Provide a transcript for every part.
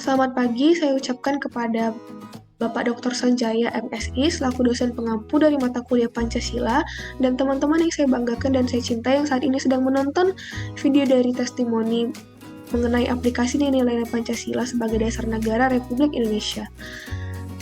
Selamat pagi, saya ucapkan kepada Bapak Dr. Sanjaya MSI selaku dosen pengampu dari mata kuliah Pancasila dan teman-teman yang saya banggakan dan saya cintai yang saat ini sedang menonton video dari testimoni mengenai aplikasi nilai-nilai Pancasila sebagai dasar negara Republik Indonesia.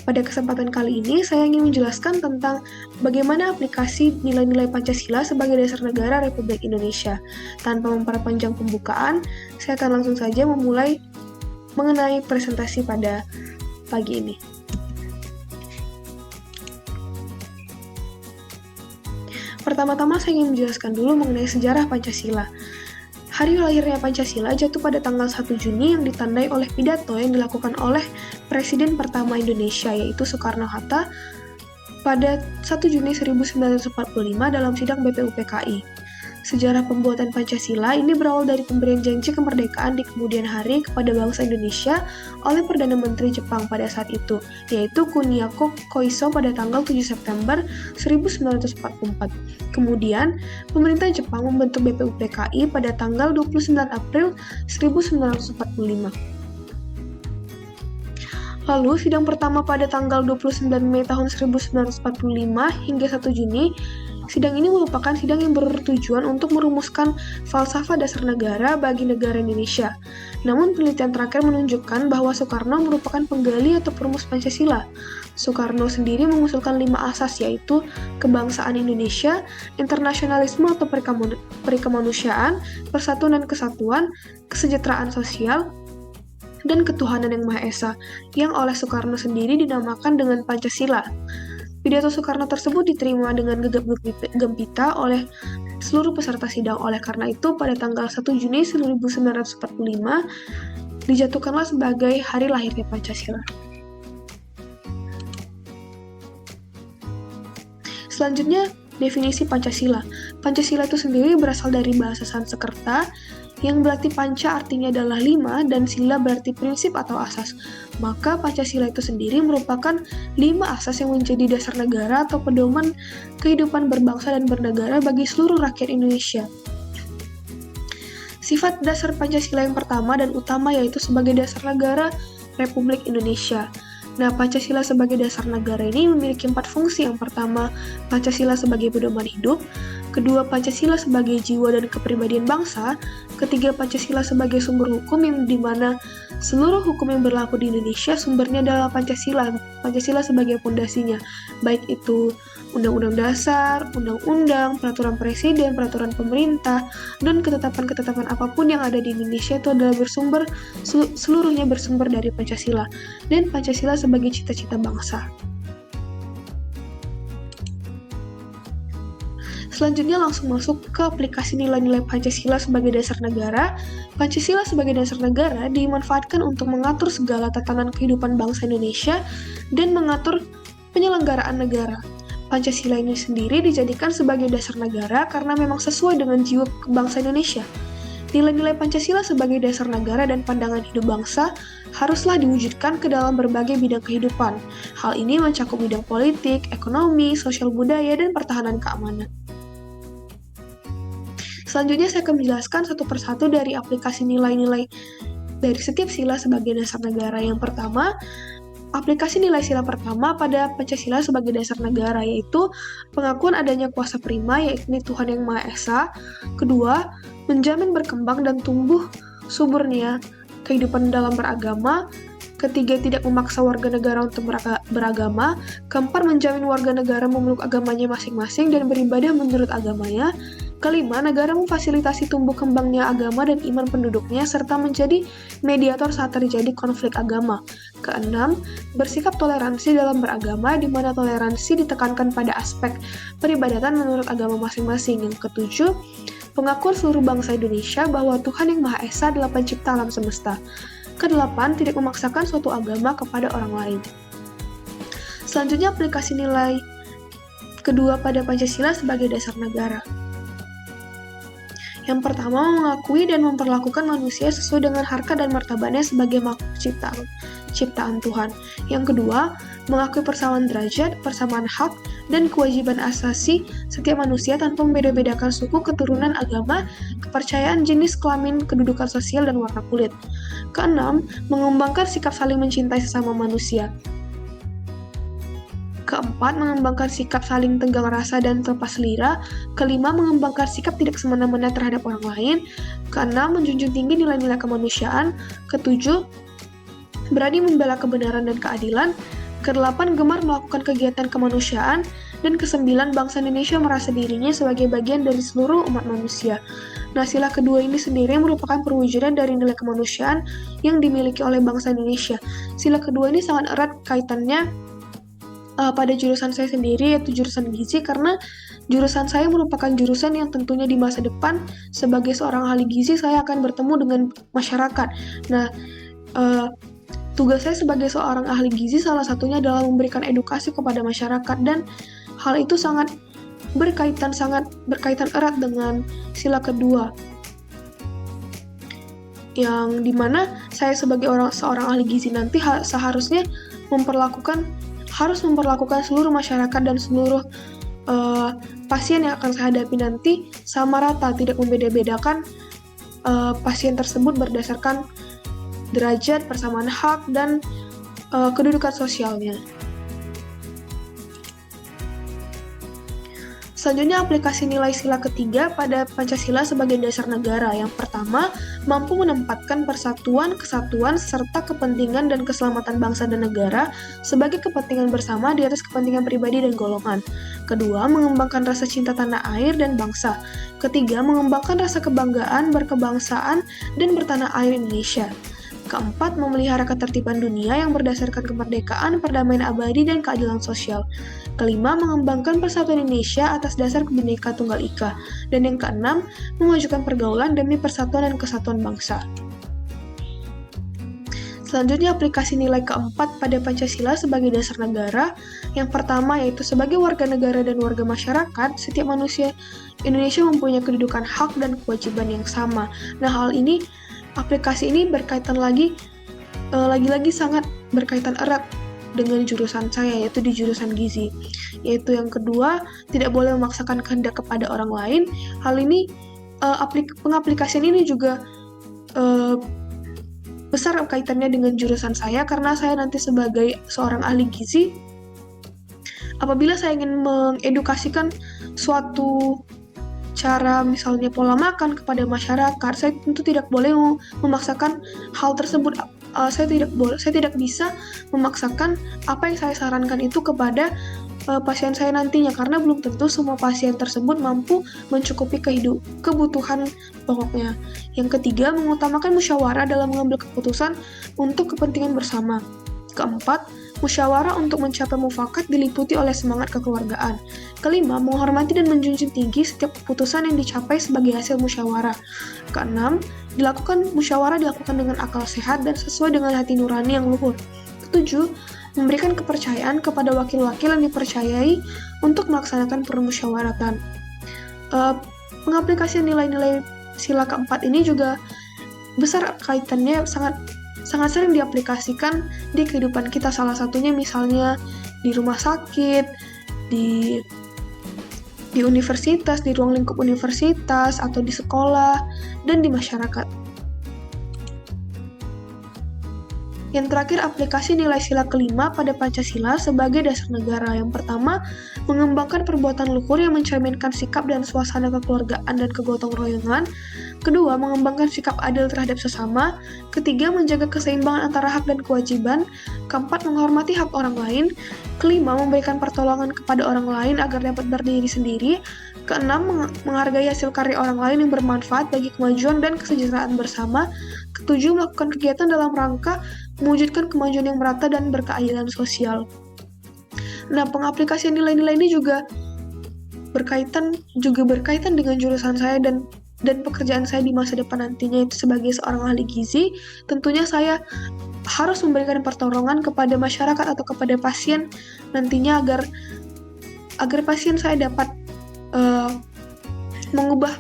Pada kesempatan kali ini, saya ingin menjelaskan tentang bagaimana aplikasi nilai-nilai Pancasila sebagai dasar negara Republik Indonesia. Tanpa memperpanjang pembukaan, saya akan langsung saja memulai mengenai presentasi pada pagi ini. Pertama-tama saya ingin menjelaskan dulu mengenai sejarah Pancasila. Hari lahirnya Pancasila jatuh pada tanggal 1 Juni yang ditandai oleh pidato yang dilakukan oleh Presiden pertama Indonesia yaitu Soekarno-Hatta pada 1 Juni 1945 dalam sidang BPUPKI. Sejarah pembuatan Pancasila ini berawal dari pemberian janji kemerdekaan di kemudian hari kepada bangsa Indonesia oleh Perdana Menteri Jepang pada saat itu, yaitu Kuniako Koiso pada tanggal 7 September 1944. Kemudian, pemerintah Jepang membentuk BPUPKI pada tanggal 29 April 1945. Lalu, sidang pertama pada tanggal 29 Mei tahun 1945 hingga 1 Juni, sidang ini merupakan sidang yang bertujuan untuk merumuskan falsafah dasar negara bagi negara Indonesia. Namun penelitian terakhir menunjukkan bahwa Soekarno merupakan penggali atau perumus Pancasila. Soekarno sendiri mengusulkan 5 asas yaitu kebangsaan Indonesia, internasionalisme atau perikemanusiaan, persatuan dan kesatuan, kesejahteraan sosial, dan ketuhanan yang Maha Esa, yang oleh Soekarno sendiri dinamakan dengan Pancasila. Pidato Soekarno tersebut diterima dengan gegap gempita oleh seluruh peserta sidang. Oleh karena itu, pada tanggal 1 Juni 1945, dijatuhkanlah sebagai hari lahirnya Pancasila. Selanjutnya, definisi Pancasila. Pancasila itu sendiri berasal dari bahasa Sanskerta, yang berarti panca artinya adalah 5 dan sila berarti prinsip atau asas. Maka Pancasila itu sendiri merupakan 5 asas yang menjadi dasar negara atau pedoman kehidupan berbangsa dan bernegara bagi seluruh rakyat Indonesia. Sifat dasar Pancasila yang pertama dan utama yaitu sebagai dasar negara Republik Indonesia. Nah, Pancasila sebagai dasar negara ini memiliki 4 fungsi. Yang pertama, Pancasila sebagai pedoman hidup. Kedua, Pancasila sebagai jiwa dan kepribadian bangsa. Ketiga, Pancasila sebagai sumber hukum yang dimana seluruh hukum yang berlaku di Indonesia sumbernya adalah Pancasila. Pancasila sebagai pondasinya, baik itu Undang-Undang Dasar, Undang-Undang, Peraturan Presiden, Peraturan Pemerintah, dan ketetapan-ketetapan apapun yang ada di Indonesia itu adalah seluruhnya bersumber dari Pancasila. Dan Pancasila sebagai cita-cita bangsa. Selanjutnya langsung masuk ke aplikasi nilai-nilai Pancasila sebagai dasar negara. Pancasila sebagai dasar negara dimanfaatkan untuk mengatur segala tatanan kehidupan bangsa Indonesia dan mengatur penyelenggaraan negara. Pancasila ini sendiri dijadikan sebagai dasar negara karena memang sesuai dengan jiwa bangsa Indonesia. Nilai-nilai Pancasila sebagai dasar negara dan pandangan hidup bangsa haruslah diwujudkan ke dalam berbagai bidang kehidupan. Hal ini mencakup bidang politik, ekonomi, sosial budaya, dan pertahanan keamanan. Selanjutnya saya akan menjelaskan satu persatu dari aplikasi nilai-nilai dari setiap sila sebagai dasar negara. Yang pertama, aplikasi nilai sila pertama pada Pancasila sebagai dasar negara, yaitu pengakuan adanya kuasa prima, yakni Tuhan Yang Maha Esa. Kedua, menjamin berkembang dan tumbuh suburnya kehidupan dalam beragama. Ketiga, tidak memaksa warga negara untuk beragama. Keempat, menjamin warga negara memeluk agamanya masing-masing dan beribadah menurut agamanya. Kelima, negara memfasilitasi tumbuh kembangnya agama dan iman penduduknya, serta menjadi mediator saat terjadi konflik agama. Keenam, bersikap toleransi dalam beragama, di mana toleransi ditekankan pada aspek peribadatan menurut agama masing-masing. Yang ketujuh, pengakuan seluruh bangsa Indonesia bahwa Tuhan Yang Maha Esa adalah pencipta alam semesta. Kedelapan, tidak memaksakan suatu agama kepada orang lain. Selanjutnya, aplikasi nilai kedua pada Pancasila sebagai dasar negara. Yang pertama, mengakui dan memperlakukan manusia sesuai dengan harkat dan martabatnya sebagai makhluk ciptaan Tuhan. Yang kedua, mengakui persamaan derajat, persamaan hak, dan kewajiban asasi setiap manusia tanpa membeda-bedakan suku, keturunan, agama, kepercayaan, jenis kelamin, kedudukan sosial, dan warna kulit. Keenam, mengembangkan sikap saling mencintai sesama manusia. Keempat, mengembangkan sikap saling tenggang rasa dan lepas selera. Kelima, mengembangkan sikap tidak semena-mena terhadap orang lain. Keenam, menjunjung tinggi nilai-nilai kemanusiaan. Ketujuh, berani membela kebenaran dan keadilan. Kedelapan, gemar melakukan kegiatan kemanusiaan. Dan kesembilan, bangsa Indonesia merasa dirinya sebagai bagian dari seluruh umat manusia. Nah, sila kedua ini sendiri merupakan perwujudan dari nilai kemanusiaan yang dimiliki oleh bangsa Indonesia. Sila kedua ini sangat erat kaitannya pada jurusan saya sendiri, yaitu jurusan gizi, karena jurusan saya merupakan jurusan yang tentunya di masa depan sebagai seorang ahli gizi saya akan bertemu dengan masyarakat. Nah, tugas saya sebagai seorang ahli gizi salah satunya adalah memberikan edukasi kepada masyarakat, dan hal itu sangat berkaitan erat dengan sila kedua, yang dimana saya sebagai seorang ahli gizi nanti seharusnya harus memperlakukan seluruh masyarakat dan seluruh pasien yang akan saya hadapi nanti sama rata, tidak membeda-bedakan pasien tersebut berdasarkan derajat, persamaan hak, dan kedudukan sosialnya. Selanjutnya, aplikasi nilai sila ketiga pada Pancasila sebagai dasar negara. Yang pertama, mampu menempatkan persatuan, kesatuan, serta kepentingan dan keselamatan bangsa dan negara sebagai kepentingan bersama di atas kepentingan pribadi dan golongan. Kedua, mengembangkan rasa cinta tanah air dan bangsa. Ketiga, mengembangkan rasa kebanggaan, berkebangsaan, dan bertanah air Indonesia. Keempat, memelihara ketertiban dunia yang berdasarkan kemerdekaan, perdamaian abadi, dan keadilan sosial. Kelima, mengembangkan persatuan Indonesia atas dasar Bhinneka Tunggal Ika. Dan yang keenam, memajukan pergaulan demi persatuan dan kesatuan bangsa. Selanjutnya, aplikasi nilai keempat pada Pancasila sebagai dasar negara. Yang pertama yaitu sebagai warga negara dan warga masyarakat, setiap manusia Indonesia mempunyai kedudukan hak dan kewajiban yang sama. Nah, aplikasi ini berkaitan lagi sangat berkaitan erat dengan jurusan saya, yaitu di jurusan gizi. Yaitu yang kedua, tidak boleh memaksakan kehendak kepada orang lain. Hal ini, pengaplikasian ini juga besar kaitannya dengan jurusan saya, karena saya nanti sebagai seorang ahli gizi, apabila saya ingin mengedukasikan suatu cara misalnya pola makan kepada masyarakat, saya tentu tidak boleh memaksakan hal tersebut. Saya tidak bisa memaksakan apa yang saya sarankan itu kepada pasien saya nantinya, karena belum tentu semua pasien tersebut mampu mencukupi kebutuhan pokoknya. Yang ketiga, mengutamakan musyawarah dalam mengambil keputusan untuk kepentingan bersama. Keempat, musyawarah untuk mencapai mufakat diliputi oleh semangat kekeluargaan. Kelima, menghormati dan menjunjung tinggi setiap keputusan yang dicapai sebagai hasil musyawarah. Keenam, musyawarah dilakukan dengan akal sehat dan sesuai dengan hati nurani yang luhur. Ketujuh, memberikan kepercayaan kepada wakil-wakil yang dipercayai untuk melaksanakan permusyawaratan. Pengaplikasian nilai-nilai sila keempat ini juga besar kaitannya, sangat sering diaplikasikan di kehidupan kita. Salah satunya misalnya di rumah sakit, di universitas, di ruang lingkup universitas, atau di sekolah, dan di masyarakat. Yang terakhir, aplikasi nilai sila kelima pada Pancasila sebagai dasar negara. Yang pertama, mengembangkan perbuatan luhur yang mencerminkan sikap dan suasana kekeluargaan dan kegotong royongan. Kedua, mengembangkan sikap adil terhadap sesama. Ketiga, menjaga keseimbangan antara hak dan kewajiban. Keempat, menghormati hak orang lain. Kelima, memberikan pertolongan kepada orang lain agar dapat berdiri sendiri. Keenam, menghargai hasil karya orang lain yang bermanfaat bagi kemajuan dan kesejahteraan bersama. Ketujuh, melakukan kegiatan dalam rangka mewujudkan kemajuan yang merata dan berkeadilan sosial. Nah, pengaplikasian nilai-nilai ini juga berkaitan dengan jurusan saya dan pekerjaan saya di masa depan nantinya, itu sebagai seorang ahli gizi. Tentunya saya harus memberikan pertolongan kepada masyarakat atau kepada pasien nantinya agar pasien saya dapat mengubah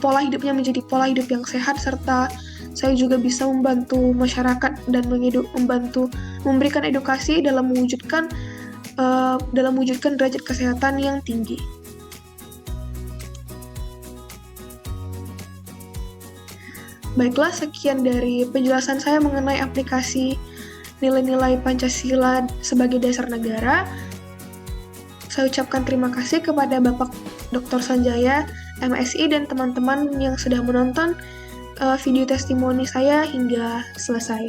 pola hidupnya menjadi pola hidup yang sehat, serta saya juga bisa membantu masyarakat dan membantu memberikan edukasi dalam mewujudkan derajat kesehatan yang tinggi. Baiklah, sekian dari penjelasan saya mengenai aplikasi nilai-nilai Pancasila sebagai dasar negara. Saya ucapkan terima kasih kepada Bapak Dr. Sanjaya, MSI, dan teman-teman yang sudah menonton video testimoni saya hingga selesai.